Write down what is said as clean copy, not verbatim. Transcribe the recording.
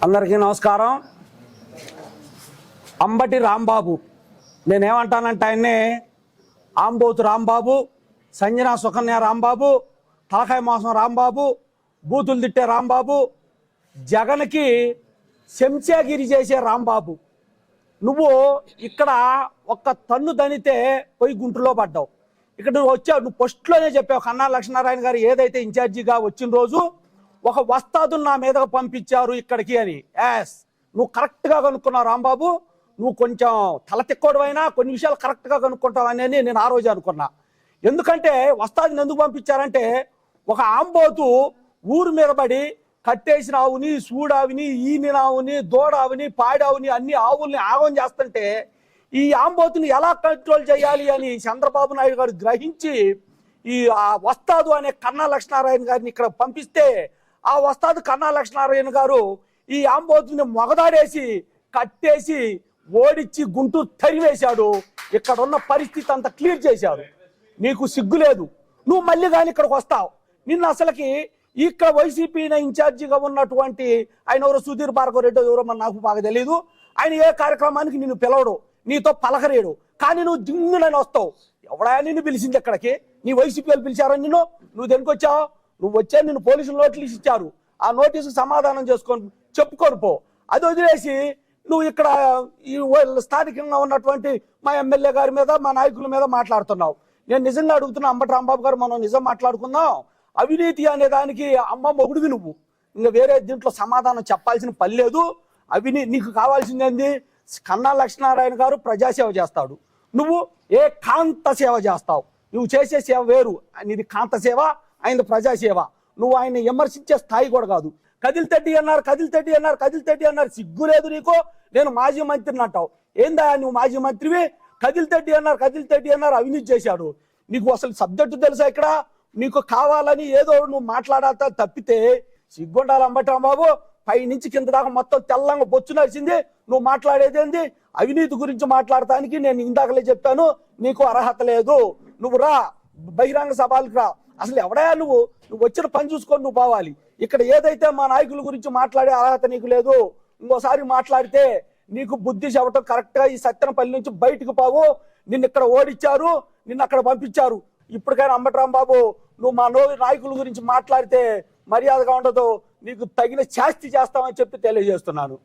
అందరికీ నమస్కారం. అంబటి రాంబాబు, నేనేమంటానంటే ఆయన్ని ఆంబోతు రాంబాబు, సంజనా సుకన్య రాంబాబు, తలకాయ మోసం రాంబాబు, బూతులు తిట్టే రాంబాబు, జగన్కి శంచాగిరి చేసే రాంబాబు. నువ్వు ఇక్కడ ఒక్క తన్ను తనితే పోయి గుంటూరులో పడ్డావు. ఇక్కడ నువ్వు వచ్చావు, నువ్వు ఫస్ట్లోనే చెప్పావు కన్నా లక్ష్మీనారాయణ గారు ఏదైతే ఇన్ఛార్జిగా వచ్చిన రోజు ఒక వస్తాదును నా మీదగా పంపించారు ఇక్కడికి అని. యాస్, నువ్వు కరెక్ట్గా కనుక్కున్నావు రాంబాబు. నువ్వు కొంచెం తల తిక్కోడు అయినా కొన్ని విషయాలు కరెక్ట్గా కనుక్కుంటావు అని నేను ఆ రోజు అనుకున్నా. ఎందుకంటే వస్తాదుని ఎందుకు పంపించారంటే ఒక ఆంబోతు ఊరు మీద పడి కట్టేసిన ఆవుని, సూడావిని, ఈనినావుని, దూడావిని, పాడావుని అన్ని ఆవుల్ని ఆగం చేస్తుంటే ఈ ఆంబోతుని ఎలా కంట్రోల్ చేయాలి అని చంద్రబాబు నాయుడు గారు గ్రహించి ఈ వస్తాదు అనే కన్నా లక్ష్మీనారాయణ గారిని ఇక్కడ పంపిస్తే ఆ వస్తాదు కన్నా లక్ష్మీనారాయణ గారు ఈ ఆంబోతుని మొగదాడేసి కట్టేసి ఓడిచ్చి గుంటూరు తరివేశాడు. ఇక్కడ ఉన్న పరిస్థితి అంతా క్లియర్ చేశాడు. నీకు సిగ్గు లేదు. నువ్వు మళ్ళీ కానీ ఇక్కడికి వస్తావు. నిన్న అసలుకి ఇక్కడ వైసీపీ ఇన్ఛార్జిగా ఉన్నటువంటి ఆయన ఎవరో సుధీర్ భార్గవ రెడ్డి ఎవరో నాకు బాగా తెలియదు. ఆయన ఏ కార్యక్రమానికి నిన్ను పిలవడు, నీతో పలకరేడు. కానీ నువ్వు దింగునని వస్తావు. ఎవడా నిన్ను పిలిచింది ఇక్కడికి? నీ వైసీపీ వాళ్ళు పిలిచారని నువ్వు దేనికి వచ్చావు? నువ్వు వచ్చా నిన్ను పోలీసులు నోటీసు ఇచ్చారు. ఆ నోటీసు సమాధానం చెప్పుకొని పో. అది వదిలేసి నువ్వు ఇక్కడ ఈ స్థానికంగా ఉన్నటువంటి మా ఎమ్మెల్యే గారి మీద, మా నాయకుల మీద మాట్లాడుతున్నావు. నేను నిజంగా అడుగుతున్నా అంబటి రాంబాబు గారు, మనం నిజం మాట్లాడుకుందాం. అవినీతి అనే దానికి అమ్మ మొగుడివి నువ్వు. ఇంకా వేరే దీంట్లో సమాధానం చెప్పాల్సిన పని లేదు. నీకు కావాల్సింది కన్నా లక్ష్మీనారాయణ గారు ప్రజాసేవ చేస్తాడు, నువ్వు కాంత సేవ చేస్తావు. నువ్వు చేసే సేవ వేరు. నీది కాంత సేవ, ఆయన ప్రజాసేవ. నువ్వు ఆయన విమర్శించే స్థాయి కూడా కాదు. కదిలితెడ్డి అన్నారు. సిగ్గు లేదు నీకు? నేను మాజీ మంత్రిని అంటావు. ఏందా నువ్వు మాజీ మంత్రివి? కదిలితెడ్డి అన్నారు, అవినీతి చేశాడు. నీకు అసలు సబ్జెక్టు తెలుసా? ఇక్కడ నీకు కావాలని ఏదో నువ్వు మాట్లాడాతా తప్పితే సిగ్గుండాలి అంబటి రాంబాబు. పై నుంచి కింద దాకా మొత్తం తెల్లంగా బొచ్చు నడిచింది. నువ్వు మాట్లాడేది ఏంది? అవినీతి గురించి మాట్లాడటానికి నేను ఇందాకలే చెప్పాను, నీకు అర్హత లేదు. నువ్వు రా, బహిరంగ సభలకు రా. అసలు ఎవడా నువ్వు వచ్చిన పని చూసుకొని నువ్వు పోవాలి. ఇక్కడ ఏదైతే మా నాయకుల గురించి మాట్లాడే అర్హత నీకు లేదు. ఇంకోసారి మాట్లాడితే నీకు బుద్ధి చెప్పటం కరెక్ట్గా ఈ సత్తెనపల్లి నుంచి బయటకు పోవు. నిన్ను ఇక్కడ ఓడిచ్చారు, నిన్ను అక్కడ పంపించారు. ఇప్పటికైనా అంబటి రాంబాబు, నువ్వు మా నాయకుల గురించి మాట్లాడితే మర్యాదగా ఉండదు. నీకు తగిన శాస్తి చేస్తామని చెప్పి తెలియజేస్తున్నాను.